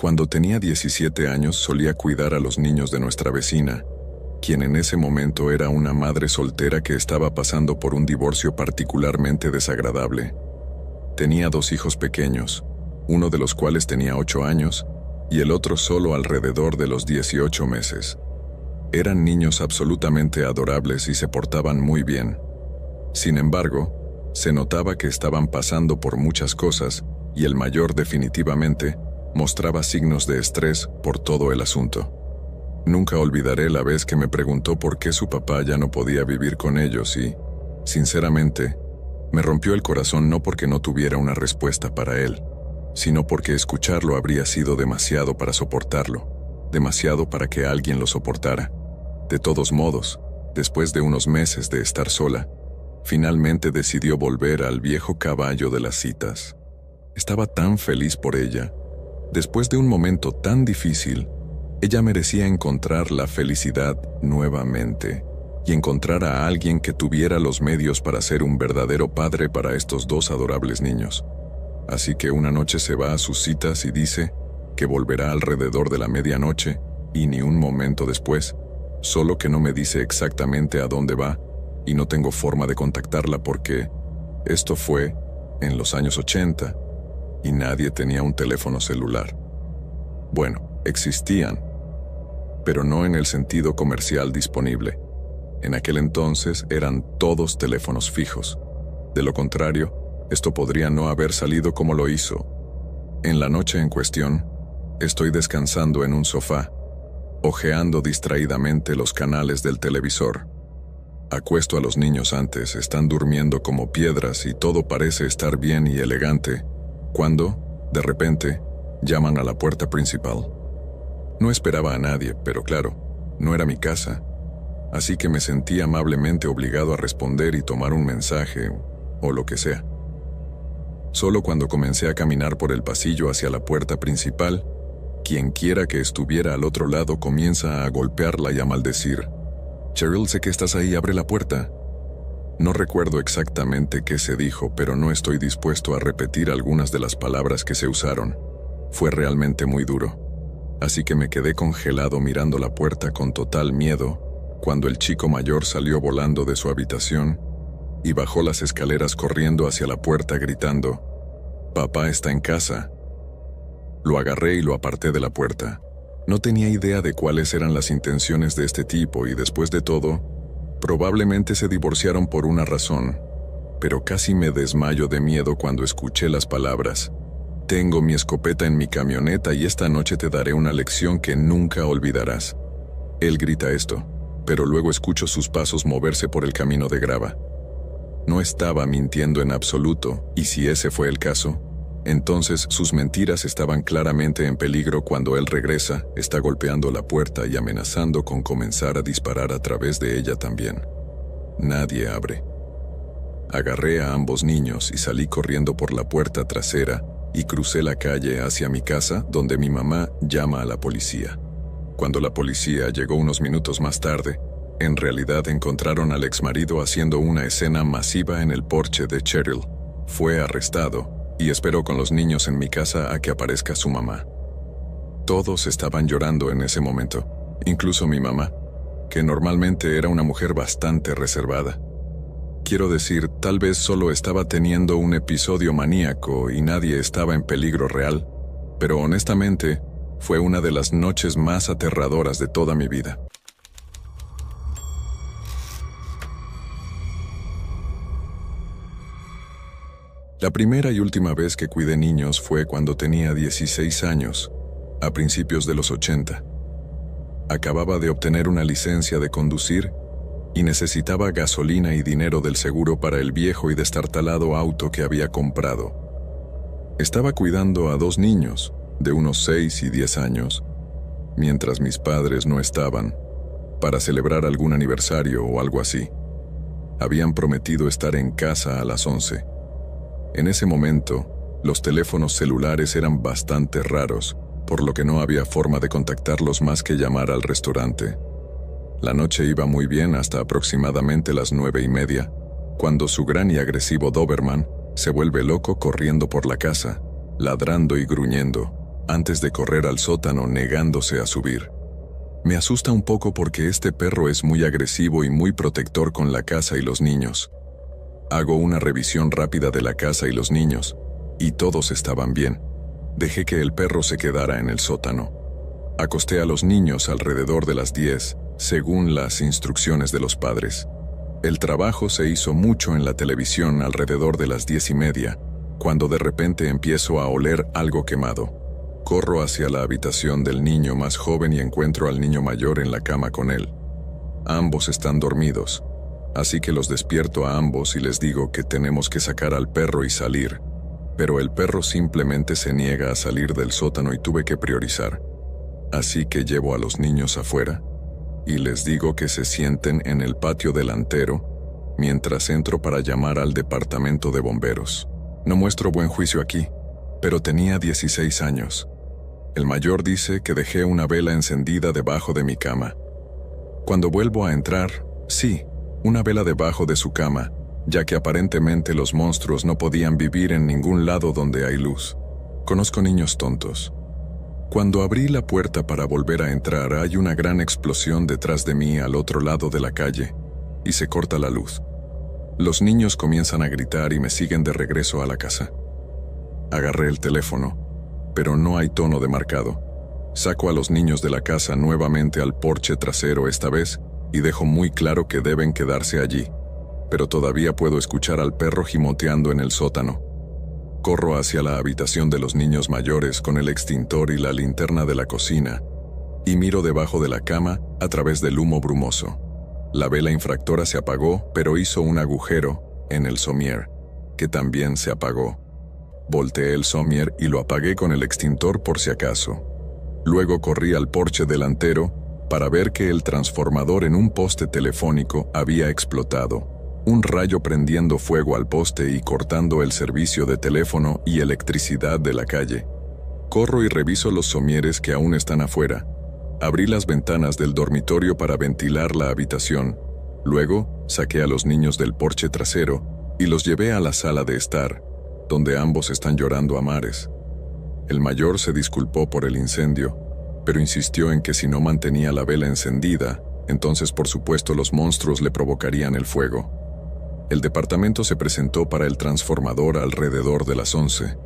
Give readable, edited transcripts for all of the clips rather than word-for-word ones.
Cuando tenía 17 años solía cuidar a los niños de nuestra vecina, quien en ese momento era una madre soltera que estaba pasando por un divorcio particularmente desagradable. Tenía 2 hijos pequeños, uno de los cuales tenía 8 años y el otro solo alrededor de los 18 meses. Eran niños absolutamente adorables y se portaban muy bien. Sin embargo, se notaba que estaban pasando por muchas cosas y el mayor definitivamente mostraba signos de estrés por todo el asunto. Nunca olvidaré la vez que me preguntó por qué su papá ya no podía vivir con ellos y, sinceramente, me rompió el corazón no porque no tuviera una respuesta para él, sino porque escucharlo habría sido demasiado para soportarlo, demasiado para que alguien lo soportara. De todos modos, después de unos meses de estar sola, finalmente decidió volver al viejo caballo de las citas. Estaba tan feliz por ella. Después de un momento tan difícil, ella merecía encontrar la felicidad nuevamente y encontrar a alguien que tuviera los medios para ser un verdadero padre para estos 2 adorables niños. Así que una noche se va a sus citas y dice que volverá alrededor de la medianoche y ni un momento después, solo que no me dice exactamente a dónde va y no tengo forma de contactarla porque esto fue en los años 80 y nadie tenía un teléfono celular. Bueno, existían, pero no en el sentido comercial disponible. En aquel entonces eran todos teléfonos fijos. De lo contrario, esto podría no haber salido como lo hizo. En la noche en cuestión, estoy descansando en un sofá, hojeando distraídamente los canales del televisor. Acuesto a los niños antes, están durmiendo como piedras y todo parece estar bien y elegante, cuando, de repente, llaman a la puerta principal. No esperaba a nadie, pero claro, no era mi casa, así que me sentí amablemente obligado a responder y tomar un mensaje, o lo que sea. Solo cuando comencé a caminar por el pasillo hacia la puerta principal, quienquiera que estuviera al otro lado comienza a golpearla y a maldecir. «Cheryl, sé que estás ahí, abre la puerta». No recuerdo exactamente qué se dijo, pero no estoy dispuesto a repetir algunas de las palabras que se usaron. Fue realmente muy duro. Así que me quedé congelado mirando la puerta con total miedo, cuando el chico mayor salió volando de su habitación y bajó las escaleras corriendo hacia la puerta gritando, «Papá está en casa». Lo agarré y lo aparté de la puerta. No tenía idea de cuáles eran las intenciones de este tipo y después de todo, probablemente se divorciaron por una razón, pero casi me desmayo de miedo cuando escuché las palabras, «Tengo mi escopeta en mi camioneta y esta noche te daré una lección que nunca olvidarás». Él grita esto, pero luego escucho sus pasos moverse por el camino de grava. No estaba mintiendo en absoluto, y si ese fue el caso, entonces sus mentiras estaban claramente en peligro cuando él regresa, está golpeando la puerta y amenazando con comenzar a disparar a través de ella también. Nadie abre. Agarré a ambos niños y salí corriendo por la puerta trasera y crucé la calle hacia mi casa, donde mi mamá llama a la policía. Cuando la policía llegó unos minutos más tarde, en realidad encontraron al exmarido haciendo una escena masiva en el porche de Cheryl. Fue arrestado y esperó con los niños en mi casa a que aparezca su mamá. Todos estaban llorando en ese momento, incluso mi mamá, que normalmente era una mujer bastante reservada. Quiero decir, tal vez solo estaba teniendo un episodio maníaco y nadie estaba en peligro real, pero honestamente, fue una de las noches más aterradoras de toda mi vida. La primera y última vez que cuidé niños fue cuando tenía 16 años, a principios de los 80. Acababa de obtener una licencia de conducir y necesitaba gasolina y dinero del seguro para el viejo y destartalado auto que había comprado. Estaba cuidando a 2 niños, de unos 6 y 10 años, mientras mis padres no estaban, para celebrar algún aniversario o algo así. Habían prometido estar en casa a las 11. En ese momento, los teléfonos celulares eran bastante raros, por lo que no había forma de contactarlos más que llamar al restaurante. La noche iba muy bien hasta aproximadamente las 9:30, cuando su gran y agresivo Doberman se vuelve loco corriendo por la casa, ladrando y gruñendo. antes de correr al sótano negándose a subir. Me asusta un poco porque este perro es muy agresivo y muy protector con la casa y los niños. Hago una revisión rápida de la casa y los niños, y todos estaban bien. Dejé que el perro se quedara en el sótano. Acosté a los niños alrededor de las 10, según las instrucciones de los padres. El trabajo se hizo mucho en la televisión alrededor de las 10:30, cuando de repente empiezo a oler algo quemado. Corro hacia la habitación del niño más joven y encuentro al niño mayor en la cama con él. Ambos están dormidos, así que los despierto a ambos y les digo que tenemos que sacar al perro y salir, pero el perro simplemente se niega a salir del sótano y tuve que priorizar. Así que llevo a los niños afuera y les digo que se sienten en el patio delantero mientras entro para llamar al departamento de bomberos. No muestro buen juicio aquí, pero tenía 16 años. El mayor dice que dejé una vela encendida debajo de mi cama. Cuando vuelvo a entrar, sí, una vela debajo de su cama, ya que aparentemente los monstruos no podían vivir en ningún lado donde hay luz. Conozco niños tontos. Cuando abrí la puerta para volver a entrar, hay una gran explosión detrás de mí al otro lado de la calle, y se corta la luz. Los niños comienzan a gritar y me siguen de regreso a la casa. Agarré el teléfono, pero no hay tono de marcado. Saco a los niños de la casa nuevamente al porche trasero esta vez y dejo muy claro que deben quedarse allí, pero todavía puedo escuchar al perro gimoteando en el sótano. Corro hacia la habitación de los niños mayores con el extintor y la linterna de la cocina y miro debajo de la cama a través del humo brumoso. La vela infractora se apagó, pero hizo un agujero en el somier, que también se apagó. Volteé el somier y lo apagué con el extintor por si acaso. Luego corrí al porche delantero para ver que el transformador en un poste telefónico había explotado, un rayo prendiendo fuego al poste y cortando el servicio de teléfono y electricidad de la calle. Corro y reviso los somieres que aún están afuera. Abrí las ventanas del dormitorio para ventilar la habitación. Luego, saqué a los niños del porche trasero y los llevé a la sala de estar, donde ambos están llorando a mares. El mayor se disculpó por el incendio, pero insistió en que si no mantenía la vela encendida, entonces por supuesto los monstruos le provocarían el fuego. El departamento se presentó para el transformador alrededor de las 11.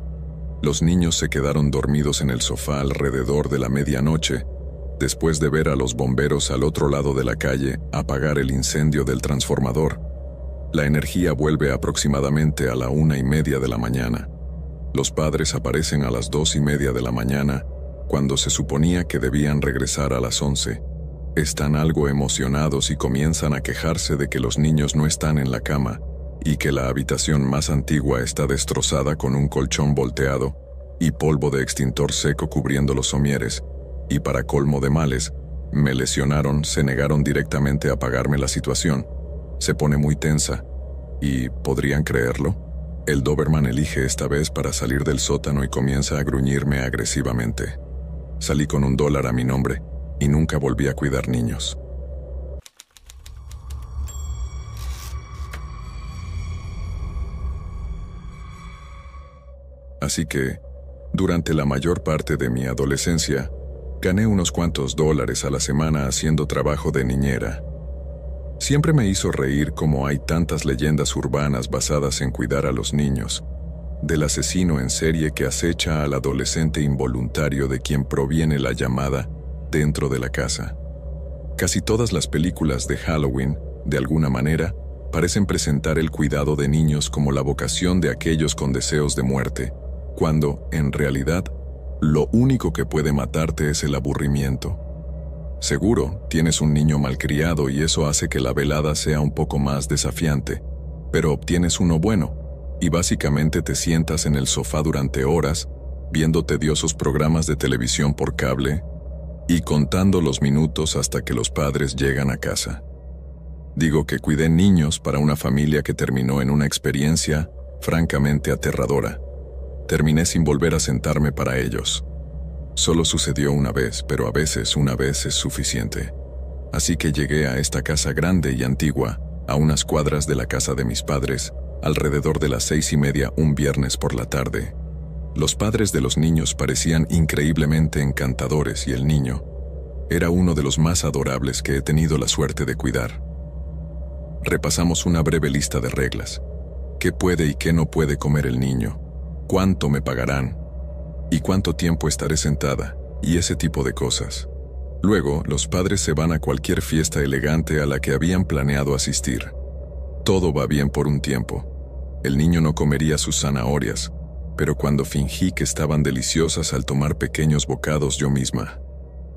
Los niños se quedaron dormidos en el sofá alrededor de la medianoche, después de ver a los bomberos al otro lado de la calle apagar el incendio del transformador. La energía vuelve aproximadamente a la 1:30 de la mañana. Los padres aparecen a las 2:30 de la mañana, cuando se suponía que debían regresar a las 11. Están algo emocionados y comienzan a quejarse de que los niños no están en la cama y que la habitación más antigua está destrozada con un colchón volteado y polvo de extintor seco cubriendo los somieres, y para colmo de males, me lesionaron, se negaron directamente a pagarme la situación. Se pone muy tensa, y, ¿podrían creerlo? El Doberman elige esta vez para salir del sótano y comienza a gruñirme agresivamente. Salí con $1 a mi nombre, y nunca volví a cuidar niños. Así que, durante la mayor parte de mi adolescencia, gané unos cuantos dólares a la semana haciendo trabajo de niñera. Siempre me hizo reír cómo hay tantas leyendas urbanas basadas en cuidar a los niños, del asesino en serie que acecha al adolescente involuntario de quien proviene la llamada dentro de la casa. Casi todas las películas de Halloween, de alguna manera, parecen presentar el cuidado de niños como la vocación de aquellos con deseos de muerte, cuando, en realidad, lo único que puede matarte es el aburrimiento. Seguro, tienes un niño malcriado y eso hace que la velada sea un poco más desafiante, pero obtienes uno bueno, y básicamente te sientas en el sofá durante horas, viendo tediosos programas de televisión por cable, y contando los minutos hasta que los padres llegan a casa. Digo que cuidé niños para una familia que terminó en una experiencia francamente aterradora. Terminé sin volver a sentarme para ellos. Solo sucedió una vez, pero a veces una vez es suficiente. Así que llegué a esta casa grande y antigua, a unas cuadras de la casa de mis padres, alrededor de las 6:30 un viernes por la tarde. Los padres de los niños parecían increíblemente encantadores y el niño era uno de los más adorables que he tenido la suerte de cuidar. Repasamos una breve lista de reglas. ¿Qué puede y qué no puede comer el niño? ¿Cuánto me pagarán? ¿Y cuánto tiempo estaré sentada? Y ese tipo de cosas. Luego, los padres se van a cualquier fiesta elegante a la que habían planeado asistir. Todo va bien por un tiempo. El niño no comería sus zanahorias, pero cuando fingí que estaban deliciosas al tomar pequeños bocados yo misma,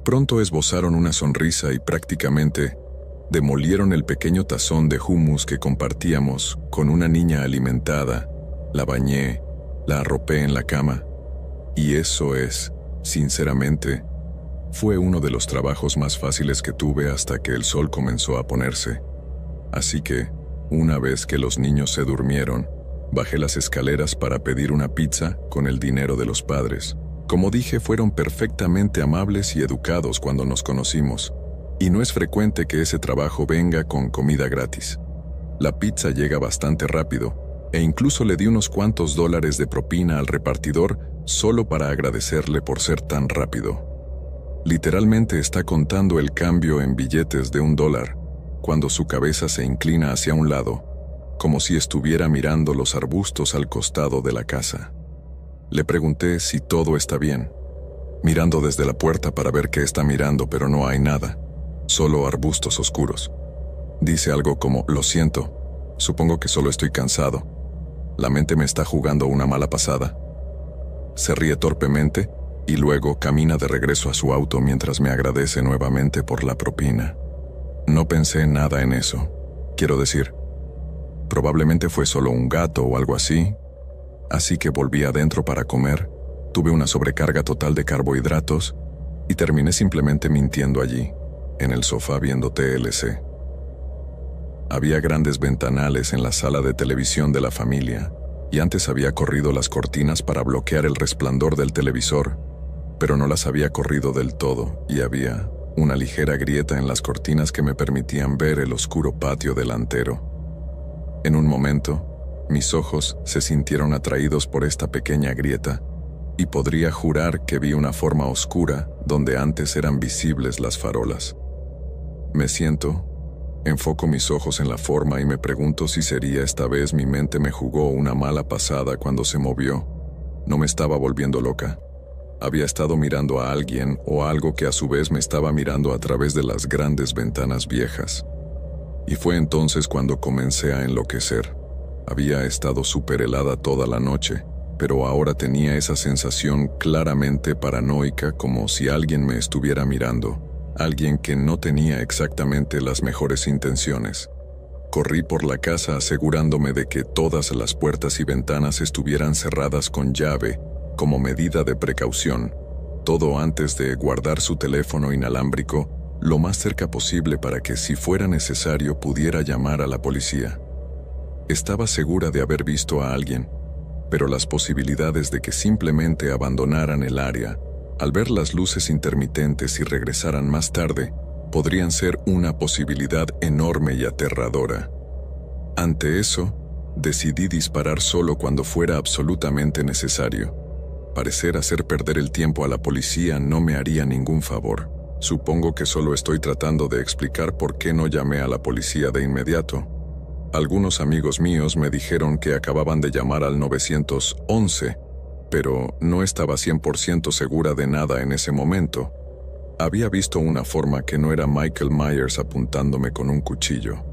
pronto esbozaron una sonrisa y prácticamente demolieron el pequeño tazón de hummus que compartíamos con una niña alimentada. La bañé, la arropé en la cama, y eso es, sinceramente, fue uno de los trabajos más fáciles que tuve hasta que el sol comenzó a ponerse. Así que, una vez que los niños se durmieron, bajé las escaleras para pedir una pizza con el dinero de los padres. Como dije, fueron perfectamente amables y educados cuando nos conocimos, y no es frecuente que ese trabajo venga con comida gratis. La pizza llega bastante rápido, e incluso le di unos cuantos dólares de propina al repartidor solo para agradecerle por ser tan rápido. Literalmente está contando el cambio en billetes de $1, cuando su cabeza se inclina hacia un lado, como si estuviera mirando los arbustos al costado de la casa. Le pregunté si todo está bien, mirando desde la puerta para ver qué está mirando, pero no hay nada, solo arbustos oscuros. Dice algo como, lo siento, supongo que solo estoy cansado. La mente me está jugando una mala pasada. Se ríe torpemente y luego camina de regreso a su auto mientras me agradece nuevamente por la propina. No pensé nada en eso. Quiero decir, probablemente fue solo un gato o algo así. Así que volví adentro para comer, tuve una sobrecarga total de carbohidratos y terminé simplemente mintiendo allí, en el sofá viendo TLC. Había grandes ventanales en la sala de televisión de la familia y antes había corrido las cortinas para bloquear el resplandor del televisor, pero no las había corrido del todo y había una ligera grieta en las cortinas que me permitían ver el oscuro patio delantero. En un momento, mis ojos se sintieron atraídos por esta pequeña grieta y podría jurar que vi una forma oscura donde antes eran visibles las farolas. Me siento, enfoco mis ojos en la forma y me pregunto si sería esta vez mi mente me jugó una mala pasada cuando se movió. No me estaba volviendo loca. Había estado mirando a alguien o algo que a su vez me estaba mirando a través de las grandes ventanas viejas. Y fue entonces cuando comencé a enloquecer. Había estado súper helada toda la noche, pero ahora tenía esa sensación claramente paranoica como si alguien me estuviera mirando, alguien que no tenía exactamente las mejores intenciones. Corrí por la casa asegurándome de que todas las puertas y ventanas estuvieran cerradas con llave, como medida de precaución, todo antes de guardar su teléfono inalámbrico lo más cerca posible para que, si fuera necesario, pudiera llamar a la policía. Estaba segura de haber visto a alguien, pero las posibilidades de que simplemente abandonaran el área, al ver las luces intermitentes y regresaran más tarde, podrían ser una posibilidad enorme y aterradora. Ante eso, decidí disparar solo cuando fuera absolutamente necesario. Parecer hacer perder el tiempo a la policía no me haría ningún favor. Supongo que solo estoy tratando de explicar por qué no llamé a la policía de inmediato. Algunos amigos míos me dijeron que acababan de llamar al 911, pero no estaba 100% segura de nada en ese momento. Había visto una forma que no era Michael Myers apuntándome con un cuchillo.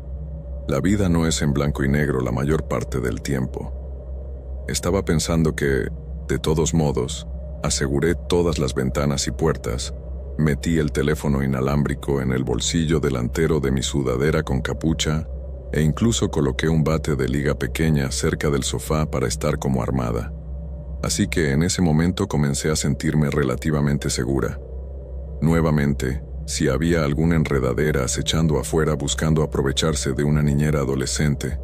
La vida no es en blanco y negro la mayor parte del tiempo. Estaba pensando que, de todos modos, aseguré todas las ventanas y puertas, metí el teléfono inalámbrico en el bolsillo delantero de mi sudadera con capucha e incluso coloqué un bate de liga pequeña cerca del sofá para estar como armada. Así que en ese momento comencé a sentirme relativamente segura. Nuevamente, si había alguna enredadera acechando afuera buscando aprovecharse de una niñera adolescente,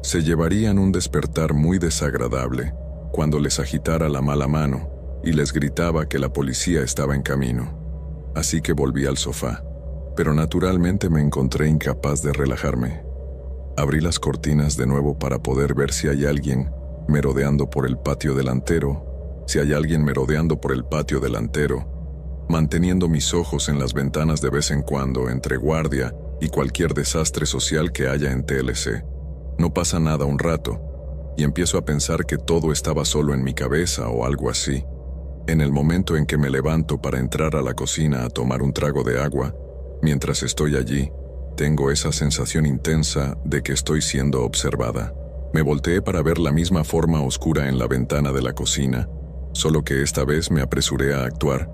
se llevarían un despertar muy desagradable cuando les agitara la mala mano y les gritaba que la policía estaba en camino. Así que volví al sofá, pero naturalmente me encontré incapaz de relajarme. Abrí las cortinas de nuevo para poder ver si hay alguien merodeando por el patio delantero, si hay alguien merodeando por el patio delantero, manteniendo mis ojos en las ventanas de vez en cuando entre guardia y cualquier desastre social que haya en TLC. No pasa nada un rato, y empiezo a pensar que todo estaba solo en mi cabeza o algo así. En el momento en que me levanto para entrar a la cocina a tomar un trago de agua, mientras estoy allí, tengo esa sensación intensa de que estoy siendo observada. Me volteé para ver la misma forma oscura en la ventana de la cocina, solo que esta vez me apresuré a actuar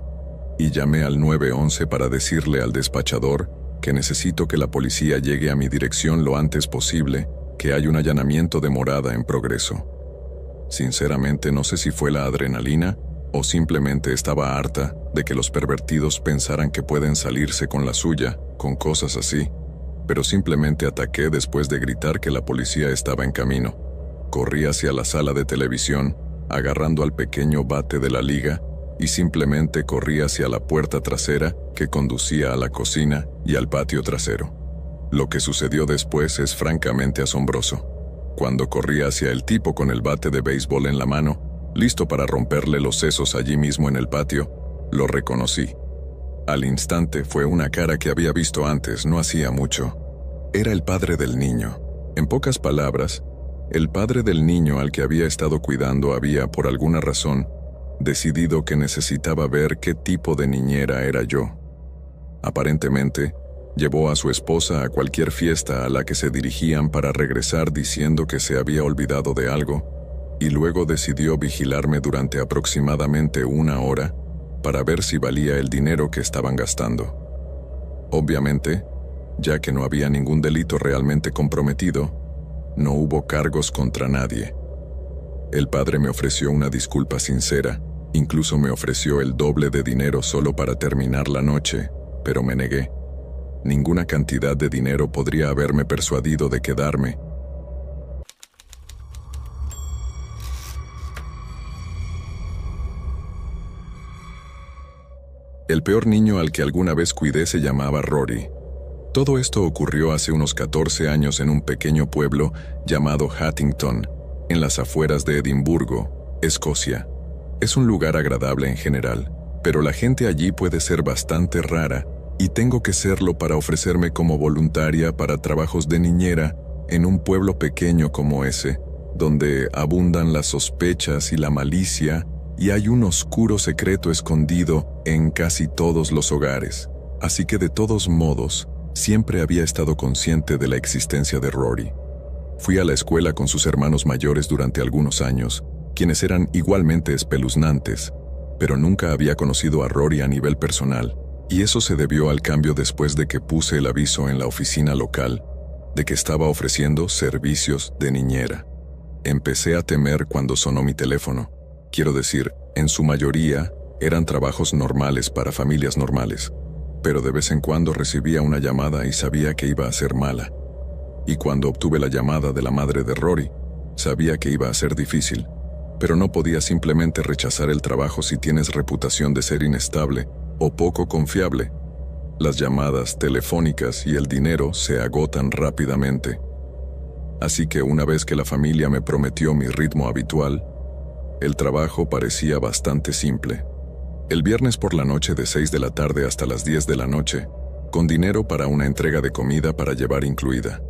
y llamé al 911 para decirle al despachador que necesito que la policía llegue a mi dirección lo antes posible, que hay un allanamiento de morada en progreso. Sinceramente no sé si fue la adrenalina o simplemente estaba harta de que los pervertidos pensaran que pueden salirse con la suya, con cosas así, pero simplemente ataqué después de gritar que la policía estaba en camino. Corrí hacia la sala de televisión, agarrando al pequeño bate de la liga, y simplemente corrí hacia la puerta trasera que conducía a la cocina y al patio trasero. Lo que sucedió después es francamente asombroso. Cuando corrí hacia el tipo con el bate de béisbol en la mano, listo para romperle los sesos allí mismo en el patio, lo reconocí. Al instante fue una cara que había visto antes, no hacía mucho. Era el padre del niño. En pocas palabras, el padre del niño al que había estado cuidando había, por alguna razón, decidido que necesitaba ver qué tipo de niñera era yo. Aparentemente, llevó a su esposa a cualquier fiesta a la que se dirigían para regresar diciendo que se había olvidado de algo, y luego decidió vigilarme durante aproximadamente 1 hora para ver si valía el dinero que estaban gastando. Obviamente, ya que no había ningún delito realmente comprometido, no hubo cargos contra nadie. El padre me ofreció una disculpa sincera, incluso me ofreció el doble de dinero solo para terminar la noche, pero me negué. Ninguna cantidad de dinero podría haberme persuadido de quedarme. El peor niño al que alguna vez cuidé se llamaba Rory. Todo esto ocurrió hace unos 14 años en un pequeño pueblo llamado Hattington, en las afueras de Edimburgo, Escocia. Es un lugar agradable en general, pero la gente allí puede ser bastante rara, y tengo que serlo para ofrecerme como voluntaria para trabajos de niñera en un pueblo pequeño como ese, donde abundan las sospechas y la malicia, y hay un oscuro secreto escondido en casi todos los hogares. Así que de todos modos, siempre había estado consciente de la existencia de Rory. Fui a la escuela con sus hermanos mayores durante algunos años, quienes eran igualmente espeluznantes, pero nunca había conocido a Rory a nivel personal, y eso se debió al cambio después de que puse el aviso en la oficina local de que estaba ofreciendo servicios de niñera. Empecé a temer cuando sonó mi teléfono. Quiero decir, en su mayoría eran trabajos normales para familias normales, pero de vez en cuando recibía una llamada y sabía que iba a ser mala. Y cuando obtuve la llamada de la madre de Rory, sabía que iba a ser difícil, pero no podía simplemente rechazar el trabajo si tienes reputación de ser inestable o poco confiable. Las llamadas telefónicas y el dinero se agotan rápidamente. Así que una vez que la familia me prometió mi ritmo habitual, el trabajo parecía bastante simple. El viernes por la noche de 6 de la tarde hasta las 10 de la noche, con dinero para una entrega de comida para llevar incluida.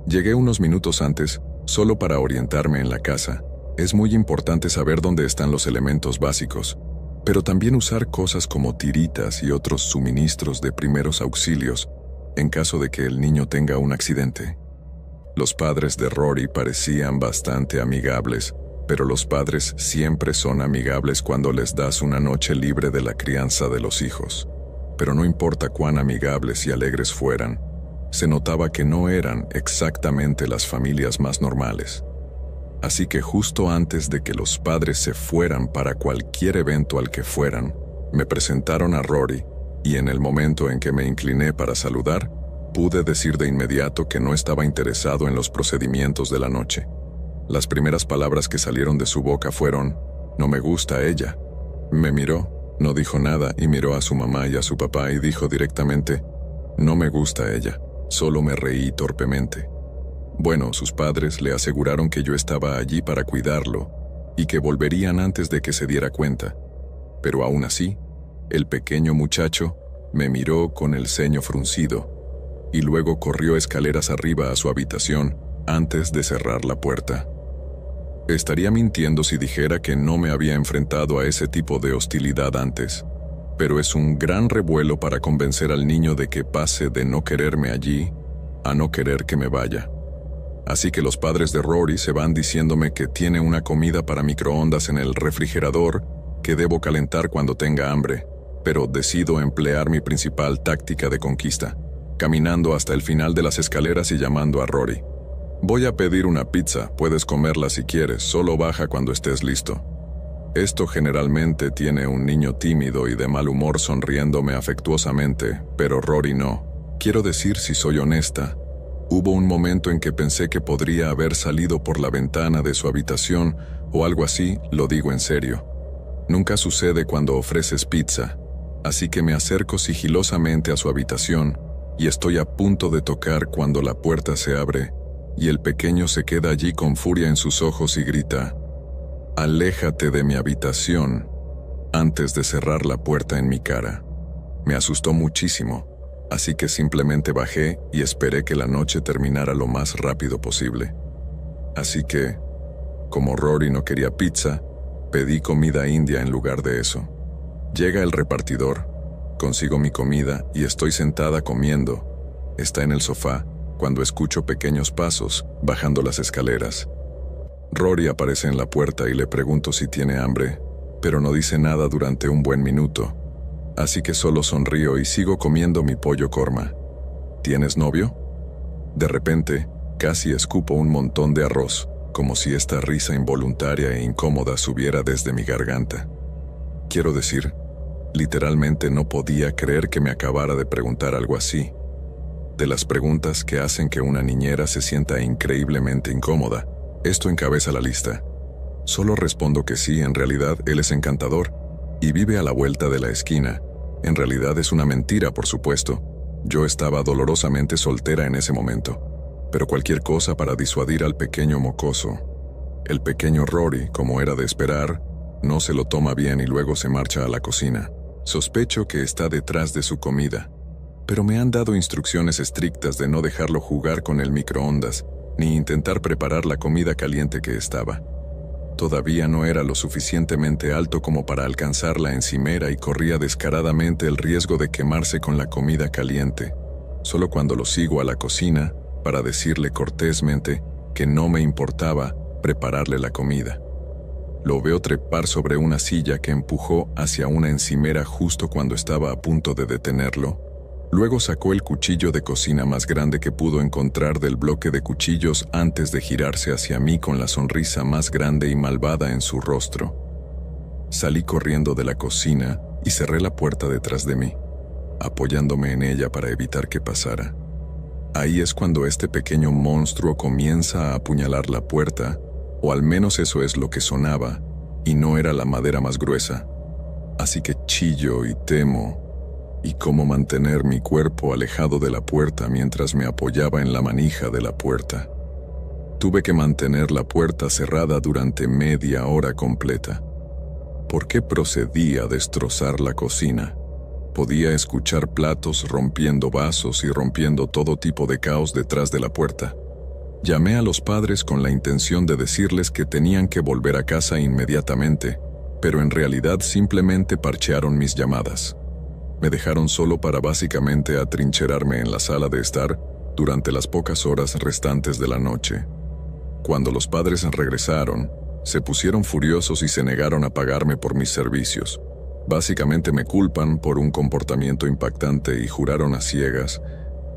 Llegué unos minutos antes, solo para orientarme en la casa. Es muy importante saber dónde están los elementos básicos, pero también usar cosas como tiritas y otros suministros de primeros auxilios en caso de que el niño tenga un accidente. Los padres de Rory parecían bastante amigables, pero los padres siempre son amigables cuando les das una noche libre de la crianza de los hijos. Pero no importa cuán amigables y alegres fueran, se notaba que no eran exactamente las familias más normales. Así que justo antes de que los padres se fueran para cualquier evento al que fueran, me presentaron a Rory, y en el momento en que me incliné para saludar, pude decir de inmediato que no estaba interesado en los procedimientos de la noche. Las primeras palabras que salieron de su boca fueron: «No me gusta ella». Me miró, no dijo nada y miró a su mamá y a su papá y dijo directamente: «No me gusta ella». Solo me reí torpemente. Bueno, sus padres le aseguraron que yo estaba allí para cuidarlo, y que volverían antes de que se diera cuenta. Pero aún así, el pequeño muchacho me miró con el ceño fruncido y luego corrió escaleras arriba a su habitación antes de cerrar la puerta. Estaría mintiendo si dijera que no me había enfrentado a ese tipo de hostilidad antes, pero es un gran revuelo para convencer al niño de que pase de no quererme allí a no querer que me vaya. Así que los padres de Rory se van diciéndome que tiene una comida para microondas en el refrigerador que debo calentar cuando tenga hambre, pero decido emplear mi principal táctica de conquista, caminando hasta el final de las escaleras y llamando a Rory. Voy a pedir una pizza, puedes comerla si quieres, solo baja cuando estés listo. Esto generalmente tiene un niño tímido y de mal humor sonriéndome afectuosamente, pero Rory no. Quiero decir, si soy honesta, hubo un momento en que pensé que podría haber salido por la ventana de su habitación o algo así, lo digo en serio. Nunca sucede cuando ofreces pizza, así que me acerco sigilosamente a su habitación y estoy a punto de tocar cuando la puerta se abre y el pequeño se queda allí con furia en sus ojos y grita: «Aléjate de mi habitación», antes de cerrar la puerta en mi cara. Me asustó muchísimo, así que simplemente bajé y esperé que la noche terminara lo más rápido posible. Así que, como Rory no quería pizza, pedí comida india en lugar de eso. Llega el repartidor, consigo mi comida y estoy sentada comiendo. Está en el sofá cuando escucho pequeños pasos bajando las escaleras. Rory aparece en la puerta y le pregunto si tiene hambre, pero no dice nada durante un buen minuto. Así que solo sonrío y sigo comiendo mi pollo korma. ¿Tienes novio? De repente, casi escupo un montón de arroz, como si esta risa involuntaria e incómoda subiera desde mi garganta. Quiero decir, literalmente no podía creer que me acabara de preguntar algo así. De las preguntas que hacen que una niñera se sienta increíblemente incómoda, esto encabeza la lista. Solo respondo que sí, en realidad él es encantador y vive a la vuelta de la esquina. En realidad es una mentira, por supuesto. Yo estaba dolorosamente soltera en ese momento, pero cualquier cosa para disuadir al pequeño mocoso. El pequeño Rory, como era de esperar, no se lo toma bien y luego se marcha a la cocina. Sospecho que está detrás de su comida, pero me han dado instrucciones estrictas de no dejarlo jugar con el microondas, ni intentar preparar la comida caliente que estaba. Todavía no era lo suficientemente alto como para alcanzar la encimera y corría descaradamente el riesgo de quemarse con la comida caliente. Solo cuando lo sigo a la cocina, para decirle cortésmente que no me importaba prepararle la comida. Lo veo trepar sobre una silla que empujó hacia una encimera justo cuando estaba a punto de detenerlo. Luego sacó el cuchillo de cocina más grande que pudo encontrar del bloque de cuchillos antes de girarse hacia mí con la sonrisa más grande y malvada en su rostro. Salí corriendo de la cocina y cerré la puerta detrás de mí, apoyándome en ella para evitar que pasara. Ahí es cuando este pequeño monstruo comienza a apuñalar la puerta, o al menos eso es lo que sonaba, y no era la madera más gruesa. Así que chillo y temo, y cómo mantener mi cuerpo alejado de la puerta mientras me apoyaba en la manija de la puerta. Tuve que mantener la puerta cerrada durante media hora completa. ¿Por qué procedí a destrozar la cocina? Podía escuchar platos rompiendo vasos y rompiendo todo tipo de caos detrás de la puerta. Llamé a los padres con la intención de decirles que tenían que volver a casa inmediatamente, pero en realidad simplemente parchearon mis llamadas. Me dejaron solo para básicamente atrincherarme en la sala de estar durante las pocas horas restantes de la noche. Cuando los padres regresaron, se pusieron furiosos y se negaron a pagarme por mis servicios. Básicamente me culpan por un comportamiento impactante y juraron a ciegas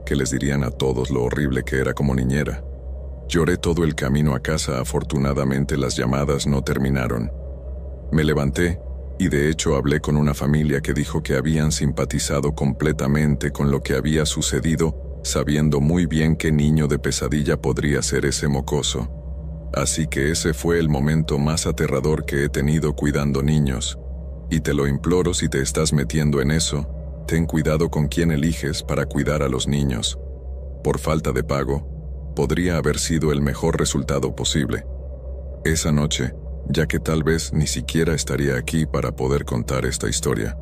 que les dirían a todos lo horrible que era como niñera. Lloré todo el camino a casa. Afortunadamente las llamadas no terminaron. Me levanté y de hecho hablé con una familia que dijo que habían simpatizado completamente con lo que había sucedido, sabiendo muy bien qué niño de pesadilla podría ser ese mocoso. Así que ese fue el momento más aterrador que he tenido cuidando niños. Y te lo imploro, si te estás metiendo en eso, ten cuidado con quién eliges para cuidar a los niños. Por falta de pago, podría haber sido el mejor resultado posible. Esa noche, ya que tal vez ni siquiera estaría aquí para poder contar esta historia.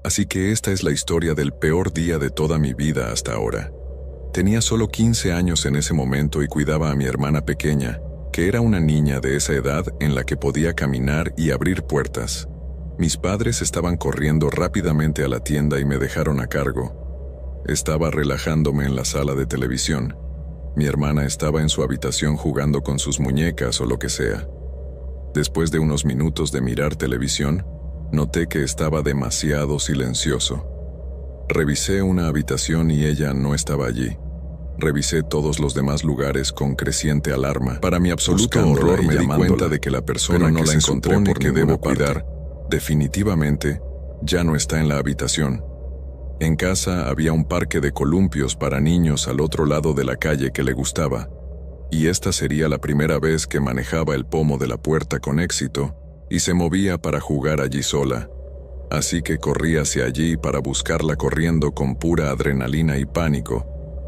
Así que esta es la historia del peor día de toda mi vida hasta ahora. Tenía solo 15 años en ese momento y cuidaba a mi hermana pequeña, que era una niña de esa edad en la que podía caminar y abrir puertas. Mis padres estaban corriendo rápidamente a la tienda y me dejaron a cargo. Estaba relajándome en la sala de televisión. Mi hermana estaba en su habitación jugando con sus muñecas o lo que sea. Después de unos minutos de mirar televisión, noté que estaba demasiado silencioso. Revisé una habitación y ella no estaba allí. Revisé todos los demás lugares con creciente alarma. Para mi absoluto horror me di cuenta de que la persona no la encontré porque debo cuidar, definitivamente, ya no está en la habitación. En casa había un parque de columpios para niños al otro lado de la calle que le gustaba, y esta sería la primera vez que manejaba el pomo de la puerta con éxito y se movía para jugar allí sola. Así que corrí hacia allí para buscarla corriendo con pura adrenalina y pánico,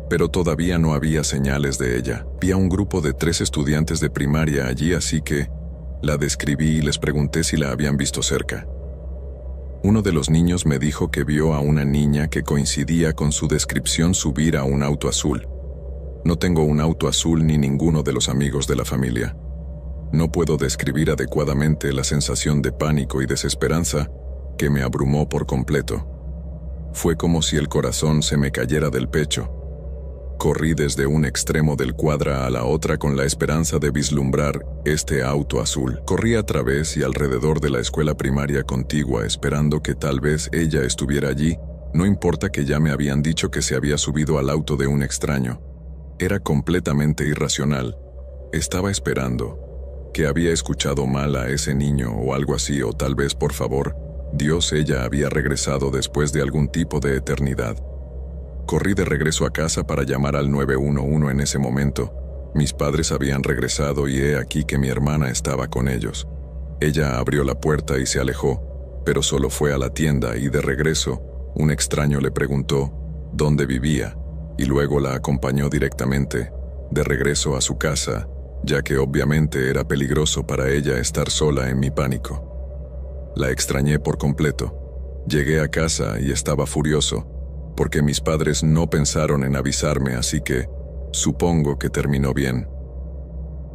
pero todavía no había señales de ella. Vi a un grupo de 3 estudiantes de primaria allí, así que la describí y les pregunté si la habían visto cerca. Uno de los niños me dijo que vio a una niña que coincidía con su descripción subir a un auto azul. No tengo un auto azul ni ninguno de los amigos de la familia. No puedo describir adecuadamente la sensación de pánico y desesperanza que me abrumó por completo. Fue como si el corazón se me cayera del pecho. Corrí desde un extremo del cuadra a la otra con la esperanza de vislumbrar este auto azul. Corrí a través y alrededor de la escuela primaria contigua esperando que tal vez ella estuviera allí, no importa que ya me habían dicho que se había subido al auto de un extraño. Era completamente irracional. Estaba esperando. Que había escuchado mal a ese niño o algo así, o tal vez, por favor, Dios, ella había regresado después de algún tipo de eternidad. Corrí de regreso a casa para llamar al 911 en ese momento. Mis padres habían regresado y he aquí que mi hermana estaba con ellos. Ella abrió la puerta y se alejó, pero solo fue a la tienda y de regreso, un extraño le preguntó dónde vivía y luego la acompañó directamente, de regreso a su casa, ya que obviamente era peligroso para ella estar sola en mi pánico. La extrañé por completo. Llegué a casa y estaba furioso, porque mis padres no pensaron en avisarme, así que supongo que terminó bien.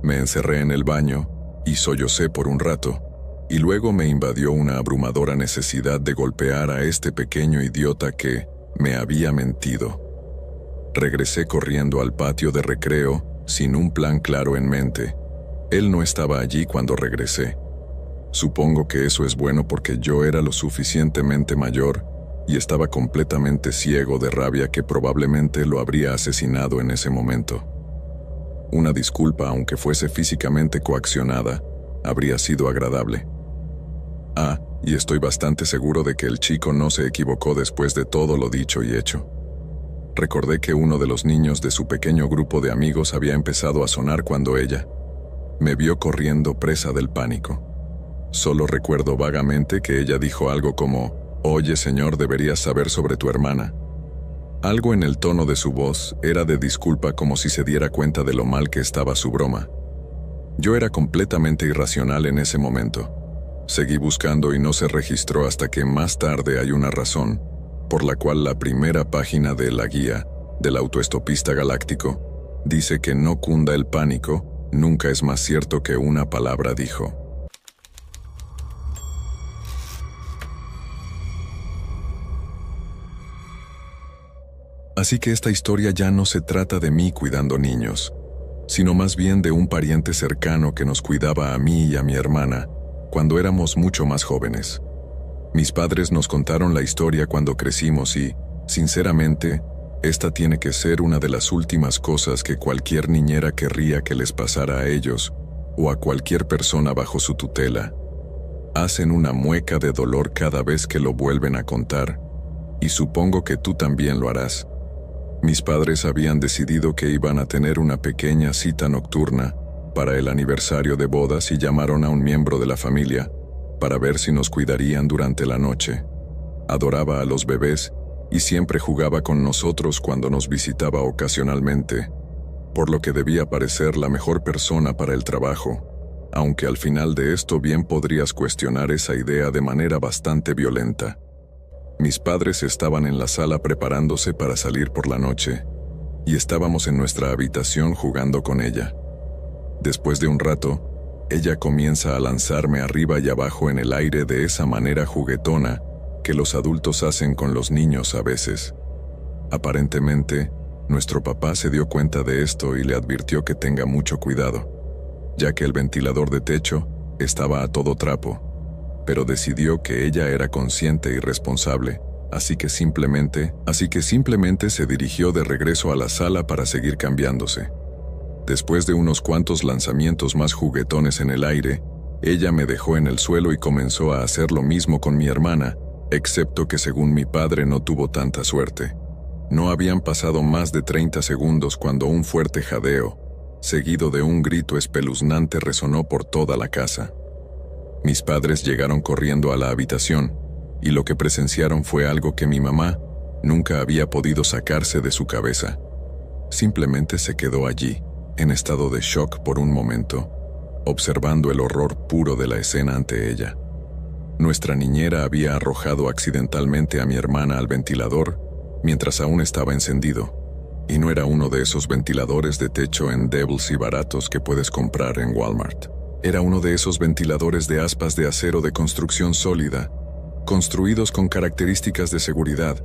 Me encerré en el baño y sollocé por un rato, y luego me invadió una abrumadora necesidad de golpear a este pequeño idiota que me había mentido. Regresé corriendo al patio de recreo, sin un plan claro en mente. Él no estaba allí cuando regresé. Supongo que eso es bueno porque yo era lo suficientemente mayor y estaba completamente ciego de rabia que probablemente lo habría asesinado en ese momento. Una disculpa, aunque fuese físicamente coaccionada, habría sido agradable. Y estoy bastante seguro de que el chico no se equivocó después de todo lo dicho y hecho. Recordé que uno de los niños de su pequeño grupo de amigos había empezado a sonar cuando ella me vio corriendo presa del pánico. Solo recuerdo vagamente que ella dijo algo como, «Oye, señor, deberías saber sobre tu hermana». Algo en el tono de su voz era de disculpa, como si se diera cuenta de lo mal que estaba su broma. Yo era completamente irracional en ese momento. Seguí buscando y no se registró hasta que más tarde hay una razón por la cual la primera página de la guía del autoestopista galáctico dice que no cunda el pánico, nunca es más cierto que una palabra dijo. Así que esta historia ya no se trata de mí cuidando niños, sino más bien de un pariente cercano que nos cuidaba a mí y a mi hermana cuando éramos mucho más jóvenes. Mis padres nos contaron la historia cuando crecimos y, sinceramente, esta tiene que ser una de las últimas cosas que cualquier niñera querría que les pasara a ellos o a cualquier persona bajo su tutela. Hacen una mueca de dolor cada vez que lo vuelven a contar, y supongo que tú también lo harás. Mis padres habían decidido que iban a tener una pequeña cita nocturna para el aniversario de bodas y llamaron a un miembro de la familia para ver si nos cuidarían durante la noche. Adoraba a los bebés y siempre jugaba con nosotros cuando nos visitaba ocasionalmente, por lo que debía parecer la mejor persona para el trabajo, aunque al final de esto bien podrías cuestionar esa idea de manera bastante violenta. Mis padres estaban en la sala preparándose para salir por la noche, y estábamos en nuestra habitación jugando con ella. Después de un rato, ella comienza a lanzarme arriba y abajo en el aire de esa manera juguetona que los adultos hacen con los niños a veces. Aparentemente, nuestro papá se dio cuenta de esto y le advirtió que tenga mucho cuidado, ya que el ventilador de techo estaba a todo trapo, pero decidió que ella era consciente y responsable, así que simplemente se dirigió de regreso a la sala para seguir cambiándose. Después de unos cuantos lanzamientos más juguetones en el aire, ella me dejó en el suelo y comenzó a hacer lo mismo con mi hermana, excepto que según mi padre no tuvo tanta suerte. No habían pasado más de 30 segundos cuando un fuerte jadeo, seguido de un grito espeluznante, resonó por toda la casa. Mis padres llegaron corriendo a la habitación, y lo que presenciaron fue algo que mi mamá nunca había podido sacarse de su cabeza. Simplemente se quedó allí, en estado de shock por un momento, observando el horror puro de la escena ante ella. Nuestra niñera había arrojado accidentalmente a mi hermana al ventilador mientras aún estaba encendido, y no era uno de esos ventiladores de techo endebles y baratos que puedes comprar en Walmart. Era uno de esos ventiladores de aspas de acero de construcción sólida, construidos con características de seguridad,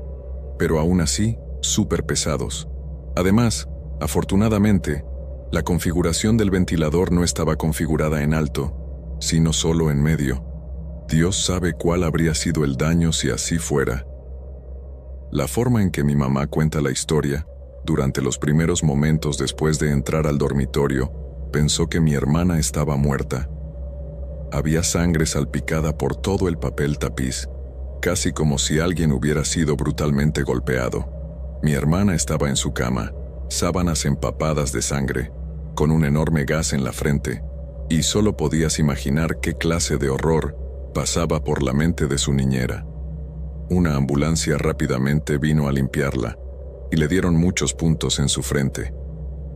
pero aún así, súper pesados. Además, afortunadamente, la configuración del ventilador no estaba configurada en alto, sino solo en medio. Dios sabe cuál habría sido el daño si así fuera. La forma en que mi mamá cuenta la historia, durante los primeros momentos después de entrar al dormitorio, pensó que mi hermana estaba muerta. Había sangre salpicada por todo el papel tapiz, casi como si alguien hubiera sido brutalmente golpeado. Mi hermana estaba en su cama, sábanas empapadas de sangre, con un enorme gas en la frente, y solo podías imaginar qué clase de horror pasaba por la mente de su niñera. Una ambulancia rápidamente vino a limpiarla, y le dieron muchos puntos en su frente.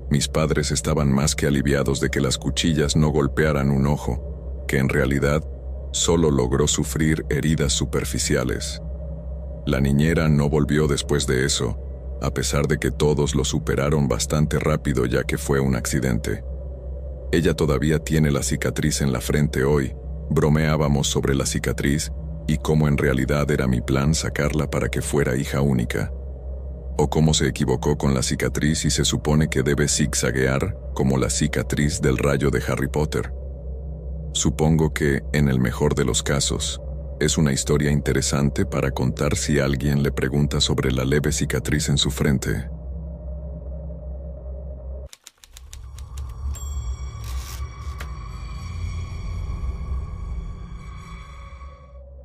Mis padres estaban más que aliviados de que las cuchillas no golpearan un ojo, que en realidad solo logró sufrir heridas superficiales. La niñera no volvió después de eso, a pesar de que todos lo superaron bastante rápido ya que fue un accidente. Ella todavía tiene la cicatriz en la frente hoy. Bromeábamos sobre la cicatriz y cómo en realidad era mi plan sacarla para que fuera hija única. O cómo se equivocó con la cicatriz y se supone que debe zigzaguear como la cicatriz del rayo de Harry Potter. Supongo que, en el mejor de los casos, es una historia interesante para contar si alguien le pregunta sobre la leve cicatriz en su frente.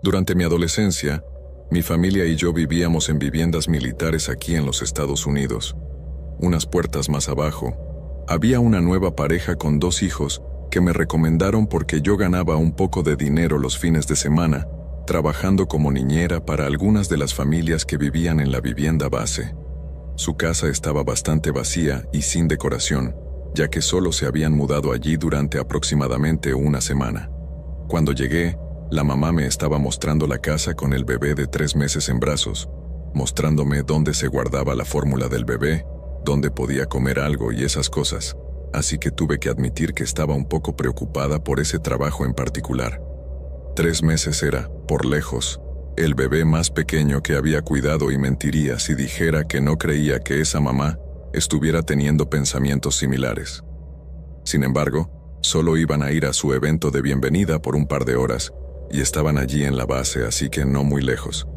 Durante mi adolescencia, mi familia y yo vivíamos en viviendas militares aquí en los Estados Unidos. Unas puertas más abajo, había una nueva pareja con 2 hijos que me recomendaron porque yo ganaba un poco de dinero los fines de semana, trabajando como niñera para algunas de las familias que vivían en la vivienda base. Su casa estaba bastante vacía y sin decoración, ya que solo se habían mudado allí durante aproximadamente una semana. Cuando llegué, la mamá me estaba mostrando la casa con el bebé de 3 meses en brazos, mostrándome dónde se guardaba la fórmula del bebé, dónde podía comer algo y esas cosas, así que tuve que admitir que estaba un poco preocupada por ese trabajo en particular. 3 meses era, por lejos, el bebé más pequeño que había cuidado y mentiría si dijera que no creía que esa mamá estuviera teniendo pensamientos similares. Sin embargo, solo iban a ir a su evento de bienvenida por un par de horas, y estaban allí en la base, así que no muy lejos.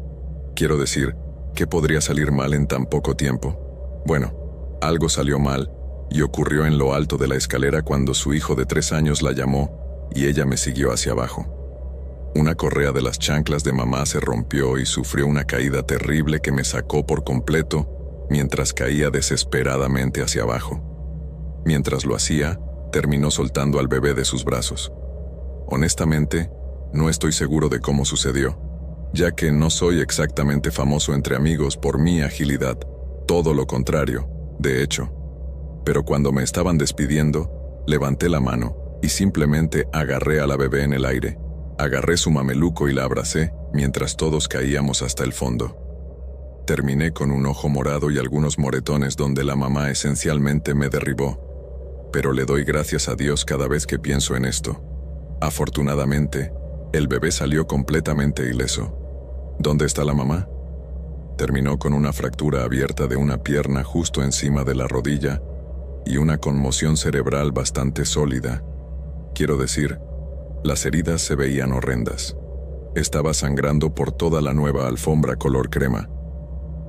Quiero decir, ¿qué podría salir mal en tan poco tiempo? Bueno, algo salió mal, y ocurrió en lo alto de la escalera cuando su hijo de 3 años la llamó, y ella me siguió hacia abajo. Una correa de las chanclas de mamá se rompió y sufrió una caída terrible que me sacó por completo, mientras caía desesperadamente hacia abajo. Mientras lo hacía, terminó soltando al bebé de sus brazos. Honestamente, no estoy seguro de cómo sucedió. ya que no soy exactamente famoso entre amigos por mi agilidad, todo lo contrario, de hecho. Pero cuando me estaban despidiendo, levanté la mano y simplemente agarré a la bebé en el aire. Agarré su mameluco y la abracé, mientras todos caíamos hasta el fondo. Terminé con un ojo morado y algunos moretones donde la mamá esencialmente me derribó. Pero le doy gracias a Dios cada vez que pienso en esto. Afortunadamente, el bebé salió completamente ileso. ¿Dónde está la mamá? Terminó con una fractura abierta de una pierna justo encima de la rodilla y una conmoción cerebral bastante sólida. Quiero decir, las heridas se veían horrendas. Estaba sangrando por toda la nueva alfombra color crema.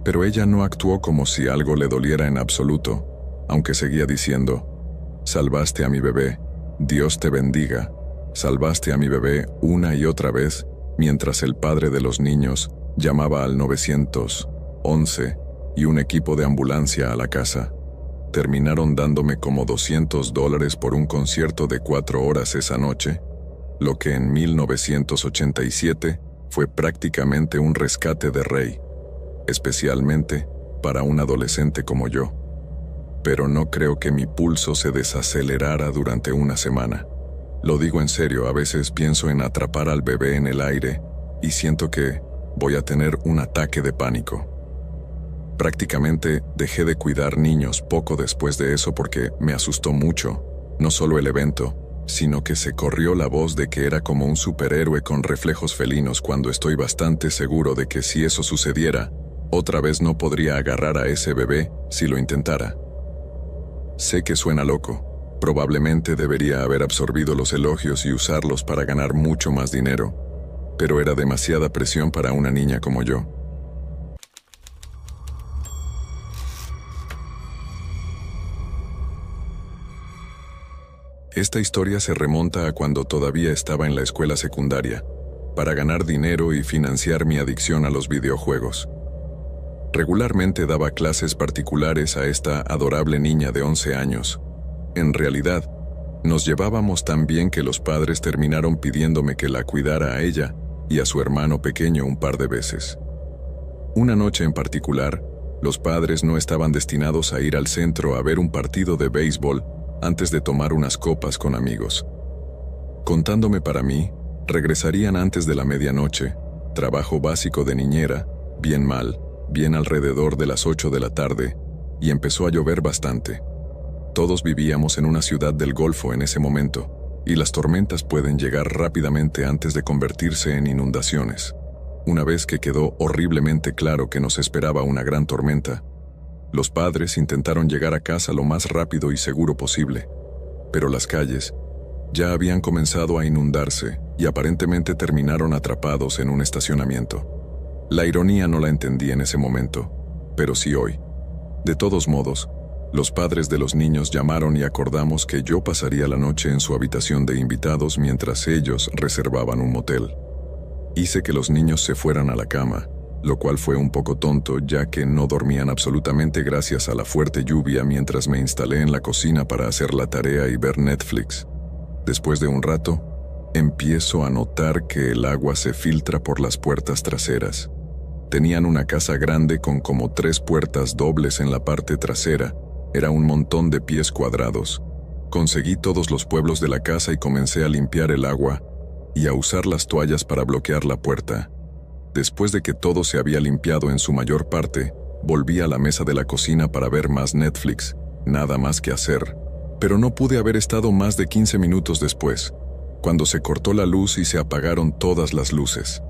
Pero ella no actuó como si algo le doliera en absoluto, aunque seguía diciendo: «Salvaste a mi bebé, Dios te bendiga, salvaste a mi bebé» una y otra vez, mientras el padre de los niños llamaba al 911 y un equipo de ambulancia a la casa. Terminaron dándome como $200 por un concierto de 4 horas esa noche, lo que en 1987 fue prácticamente un rescate de rey, especialmente para un adolescente como yo. Pero no creo que mi pulso se desacelerara durante una semana. Lo digo en serio, a veces pienso en atrapar al bebé en el aire y siento que voy a tener un ataque de pánico. Prácticamente dejé de cuidar niños poco después de eso porque me asustó mucho, no solo el evento, sino que se corrió la voz de que era como un superhéroe con reflejos felinos cuando estoy bastante seguro de que si eso sucediera, otra vez no podría agarrar a ese bebé si lo intentara. Sé que suena loco, probablemente debería haber absorbido los elogios y usarlos para ganar mucho más dinero, pero era demasiada presión para una niña como yo. Esta historia se remonta a cuando todavía estaba en la escuela secundaria, para ganar dinero y financiar mi adicción a los videojuegos. Regularmente daba clases particulares a esta adorable niña de 11 años. En realidad, nos llevábamos tan bien que los padres terminaron pidiéndome que la cuidara a ella y a su hermano pequeño un par de veces. Una noche en particular, los padres no estaban destinados a ir al centro a ver un partido de béisbol antes de tomar unas copas con amigos. Contándome para mí, regresarían antes de la medianoche, trabajo básico de niñera, bien mal, bien alrededor de las 8 de la tarde, y empezó a llover bastante. Todos vivíamos en una ciudad del Golfo en ese momento, y las tormentas pueden llegar rápidamente antes de convertirse en inundaciones. Una vez que quedó horriblemente claro que nos esperaba una gran tormenta, los padres intentaron llegar a casa lo más rápido y seguro posible, pero las calles ya habían comenzado a inundarse y aparentemente terminaron atrapados en un estacionamiento. La ironía no la entendí en ese momento, pero sí hoy. De todos modos, los padres de los niños llamaron y acordamos que yo pasaría la noche en su habitación de invitados mientras ellos reservaban un motel. Hice que los niños se fueran a la cama, lo cual fue un poco tonto ya que no dormían absolutamente gracias a la fuerte lluvia mientras me instalé en la cocina para hacer la tarea y ver Netflix. Después de un rato, empiezo a notar que el agua se filtra por las puertas traseras. Tenían una casa grande con como 3 puertas dobles en la parte trasera. Era un montón de pies cuadrados. Conseguí todos los pueblos de la casa y comencé a limpiar el agua y a usar las toallas para bloquear la puerta. Después de que todo se había limpiado en su mayor parte, volví a la mesa de la cocina para ver más Netflix, nada más que hacer. Pero no pude haber estado más de 15 minutos después, cuando se cortó la luz y se apagaron todas las luces.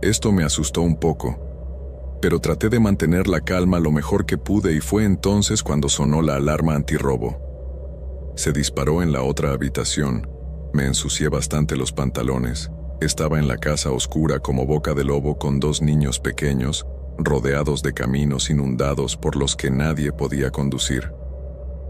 Esto me asustó un poco, pero traté de mantener la calma lo mejor que pude y fue entonces cuando sonó la alarma antirrobo. Se disparó en la otra habitación, me ensucié bastante los pantalones. Estaba en la casa oscura como boca de lobo con 2 niños pequeños, rodeados de caminos inundados por los que nadie podía conducir.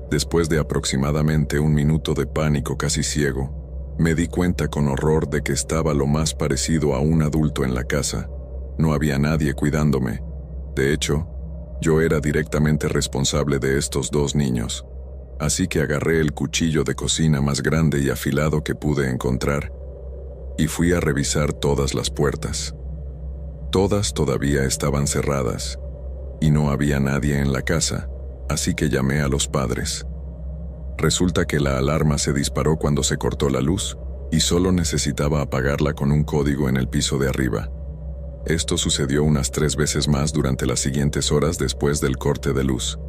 Después de aproximadamente 1 minuto de pánico casi ciego, me di cuenta con horror de que estaba lo más parecido a un adulto en la casa. No había nadie cuidándome. De hecho, yo era directamente responsable de estos 2 niños. Así que agarré el cuchillo de cocina más grande y afilado que pude encontrar y fui a revisar todas las puertas. Todas todavía estaban cerradas, y no había nadie en la casa, así que llamé a los padres. Resulta que la alarma se disparó cuando se cortó la luz, y solo necesitaba apagarla con un código en el piso de arriba. Esto sucedió unas 3 veces más durante las siguientes horas después del corte de luz.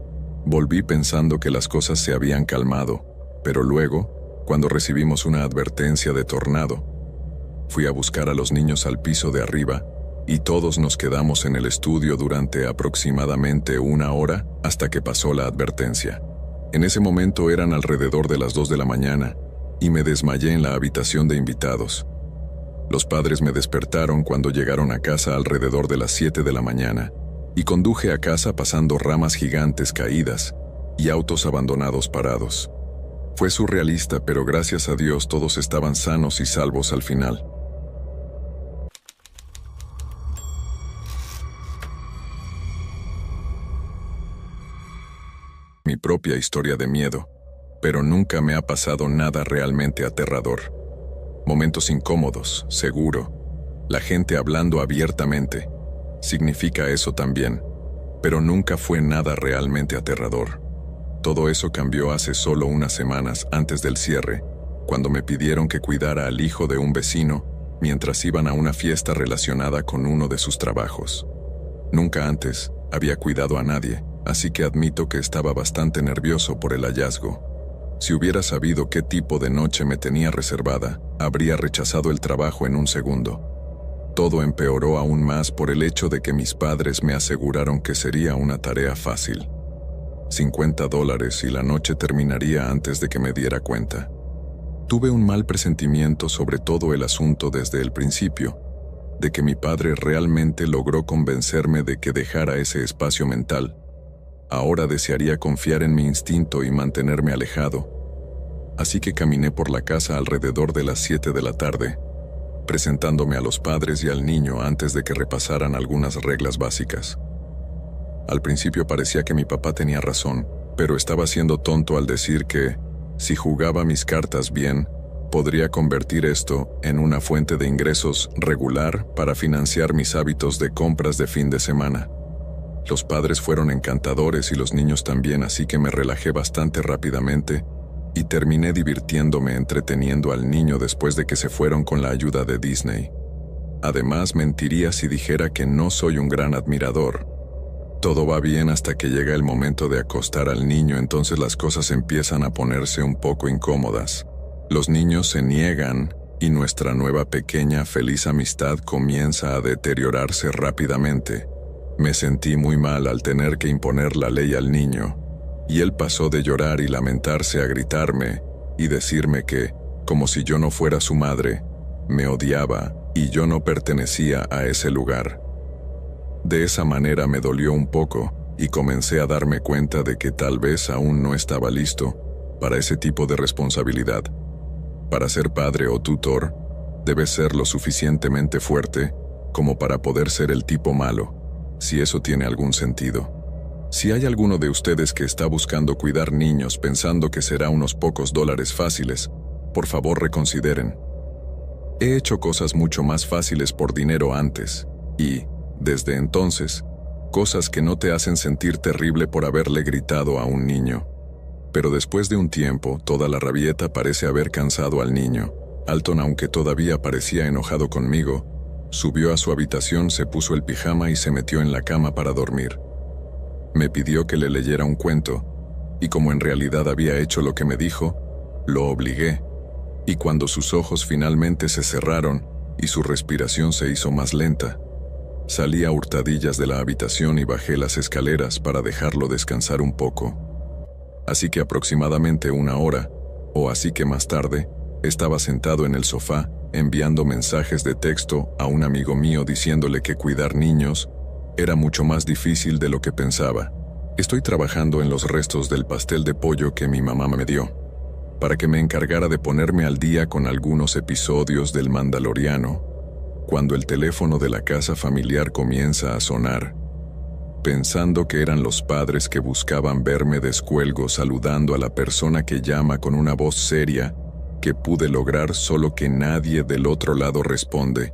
Volví pensando que las cosas se habían calmado, pero luego, cuando recibimos una advertencia de tornado, fui a buscar a los niños al piso de arriba, y todos nos quedamos en el estudio durante aproximadamente 1 hora hasta que pasó la advertencia. En ese momento eran alrededor de las 2 de la mañana, y me desmayé en la habitación de invitados. Los padres me despertaron cuando llegaron a casa alrededor de las 7 de la mañana, y conduje a casa pasando ramas gigantes caídas y autos abandonados parados. Fue surrealista, pero gracias a Dios todos estaban sanos y salvos al final. Mi propia historia de miedo, pero nunca me ha pasado nada realmente aterrador. Momentos incómodos, seguro. La gente hablando abiertamente. Significa eso también, pero nunca fue nada realmente aterrador. Todo eso cambió hace solo unas semanas antes del cierre, cuando me pidieron que cuidara al hijo de un vecino mientras iban a una fiesta relacionada con uno de sus trabajos. Nunca antes había cuidado a nadie, así que admito que estaba bastante nervioso por el hallazgo. Si hubiera sabido qué tipo de noche me tenía reservada, habría rechazado el trabajo en un segundo. Todo empeoró aún más por el hecho de que mis padres me aseguraron que sería una tarea fácil. $50 y la noche terminaría antes de que me diera cuenta. Tuve un mal presentimiento sobre todo el asunto desde el principio, de que mi padre realmente logró convencerme de que dejara ese espacio mental. Ahora desearía confiar en mi instinto y mantenerme alejado. Así que caminé por la casa alrededor de las 7 de la tarde, presentándome a los padres y al niño antes de que repasaran algunas reglas básicas. Al principio parecía que mi papá tenía razón, pero estaba siendo tonto al decir que, si jugaba mis cartas bien, podría convertir esto en una fuente de ingresos regular para financiar mis hábitos de compras de fin de semana. Los padres fueron encantadores y los niños también, así que me relajé bastante rápidamente y terminé divirtiéndome entreteniendo al niño después de que se fueron con la ayuda de Disney. Además, mentiría si dijera que no soy un gran admirador. Todo va bien hasta que llega el momento de acostar al niño, entonces las cosas empiezan a ponerse un poco incómodas. Los niños se niegan y nuestra nueva pequeña feliz amistad comienza a deteriorarse rápidamente. Me sentí muy mal al tener que imponer la ley al niño, y él pasó de llorar y lamentarse a gritarme y decirme que, como si yo no fuera su madre, me odiaba y yo no pertenecía a ese lugar. De esa manera me dolió un poco y comencé a darme cuenta de que tal vez aún no estaba listo para ese tipo de responsabilidad. Para ser padre o tutor, debes ser lo suficientemente fuerte como para poder ser el tipo malo, si eso tiene algún sentido. Si hay alguno de ustedes que está buscando cuidar niños pensando que será unos pocos dólares fáciles, por favor reconsideren. He hecho cosas mucho más fáciles por dinero antes, y, desde entonces, cosas que no te hacen sentir terrible por haberle gritado a un niño. Pero después de un tiempo, toda la rabieta parece haber cansado al niño. Alton, aunque todavía parecía enojado conmigo, subió a su habitación, se puso el pijama y se metió en la cama para dormir. Me pidió que le leyera un cuento, y como en realidad había hecho lo que me dijo, lo obligué, y cuando sus ojos finalmente se cerraron y su respiración se hizo más lenta, salí a hurtadillas de la habitación y bajé las escaleras para dejarlo descansar un poco. Así que aproximadamente 1 hora, o así que más tarde, estaba sentado en el sofá, enviando mensajes de texto a un amigo mío diciéndole que cuidar niños era mucho más difícil de lo que pensaba. Estoy trabajando en los restos del pastel de pollo que mi mamá me dio, para que me encargara de ponerme al día con algunos episodios del Mandaloriano, cuando el teléfono de la casa familiar comienza a sonar. Pensando que eran los padres que buscaban verme, descuelgo saludando a la persona que llama con una voz seria que pude lograr solo que nadie del otro lado responde.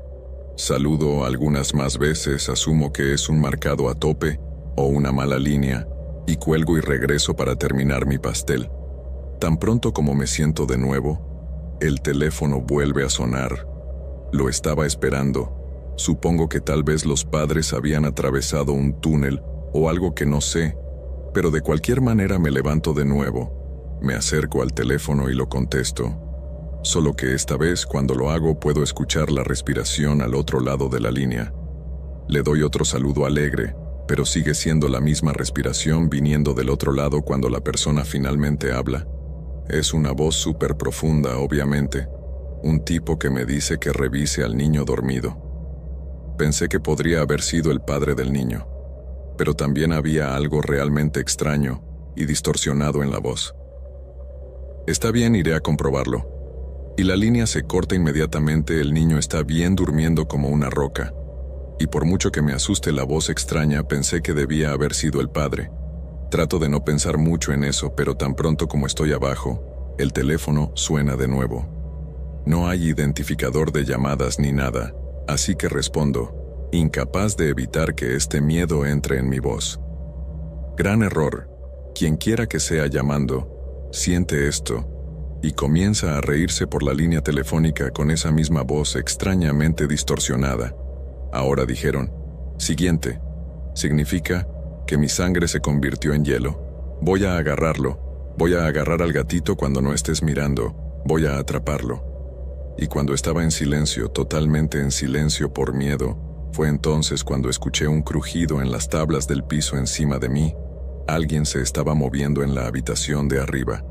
Saludo algunas más veces, asumo que es un marcado a tope o una mala línea, y cuelgo y regreso para terminar mi pastel. Tan pronto como me siento de nuevo, el teléfono vuelve a sonar. Lo estaba esperando. Supongo que tal vez los padres habían atravesado un túnel o algo que no sé, pero de cualquier manera me levanto de nuevo. Me acerco al teléfono y lo contesto. Solo que esta vez, cuando lo hago, puedo escuchar la respiración al otro lado de la línea. Le doy otro saludo alegre, pero sigue siendo la misma respiración viniendo del otro lado cuando la persona finalmente habla. Es una voz súper profunda, obviamente. Un tipo que me dice que revise al niño dormido. Pensé que podría haber sido el padre del niño, pero también había algo realmente extraño y distorsionado en la voz. Está bien, iré a comprobarlo. Y la línea se corta inmediatamente, el niño está bien durmiendo como una roca. Y por mucho que me asuste la voz extraña, pensé que debía haber sido el padre. Trato de no pensar mucho en eso, pero tan pronto como estoy abajo, el teléfono suena de nuevo. No hay identificador de llamadas ni nada, así que respondo, incapaz de evitar que este miedo entre en mi voz. Gran error. Quien quiera que sea llamando, siente esto, y comienza a reírse por la línea telefónica con esa misma voz extrañamente distorsionada. Ahora dijeron, siguiente, significa que mi sangre se convirtió en hielo. Voy a agarrarlo, voy a agarrar al gatito cuando no estés mirando, voy a atraparlo. Y cuando estaba en silencio, totalmente en silencio por miedo, fue entonces cuando escuché un crujido en las tablas del piso encima de mí. Alguien se estaba moviendo en la habitación de arriba.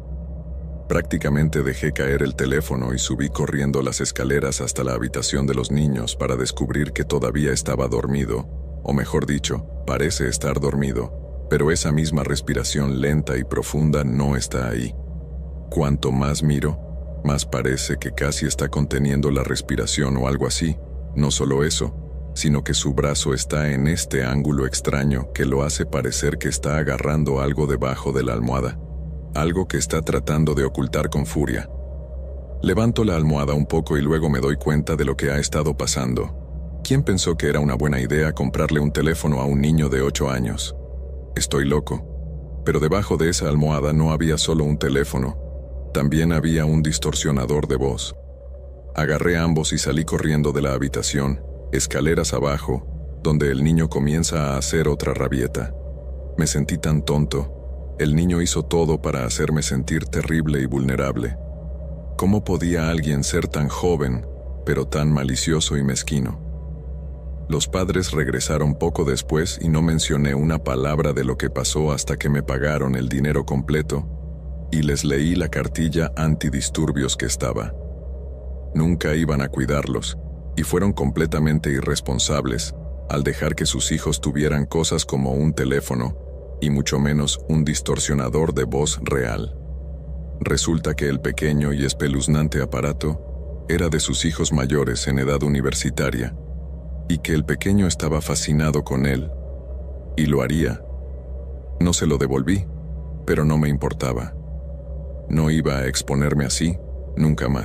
Prácticamente dejé caer el teléfono y subí corriendo las escaleras hasta la habitación de los niños para descubrir que todavía estaba dormido, o mejor dicho, parece estar dormido, pero esa misma respiración lenta y profunda no está ahí. Cuanto más miro, más parece que casi está conteniendo la respiración o algo así. No solo eso, sino que su brazo está en este ángulo extraño que lo hace parecer que está agarrando algo debajo de la almohada. Algo que está tratando de ocultar con furia. Levanto la almohada un poco y luego me doy cuenta de lo que ha estado pasando. ¿Quién pensó que era una buena idea comprarle un teléfono a un niño de 8 años? Estoy loco. Pero debajo de esa almohada no había solo un teléfono, también había un distorsionador de voz. Agarré ambos y salí corriendo de la habitación, escaleras abajo, donde el niño comienza a hacer otra rabieta. Me sentí tan tonto. El niño hizo todo para hacerme sentir terrible y vulnerable. ¿Cómo podía alguien ser tan joven, pero tan malicioso y mezquino? Los padres regresaron poco después y no mencioné una palabra de lo que pasó hasta que me pagaron el dinero completo y les leí la cartilla antidisturbios que estaba. Nunca iban a cuidarlos y fueron completamente irresponsables al dejar que sus hijos tuvieran cosas como un teléfono y mucho menos un distorsionador de voz real. Resulta que el pequeño y espeluznante aparato era de sus hijos mayores en edad universitaria, y que el pequeño estaba fascinado con él, y lo haría. No se lo devolví, pero no me importaba. No iba a exponerme así, nunca más.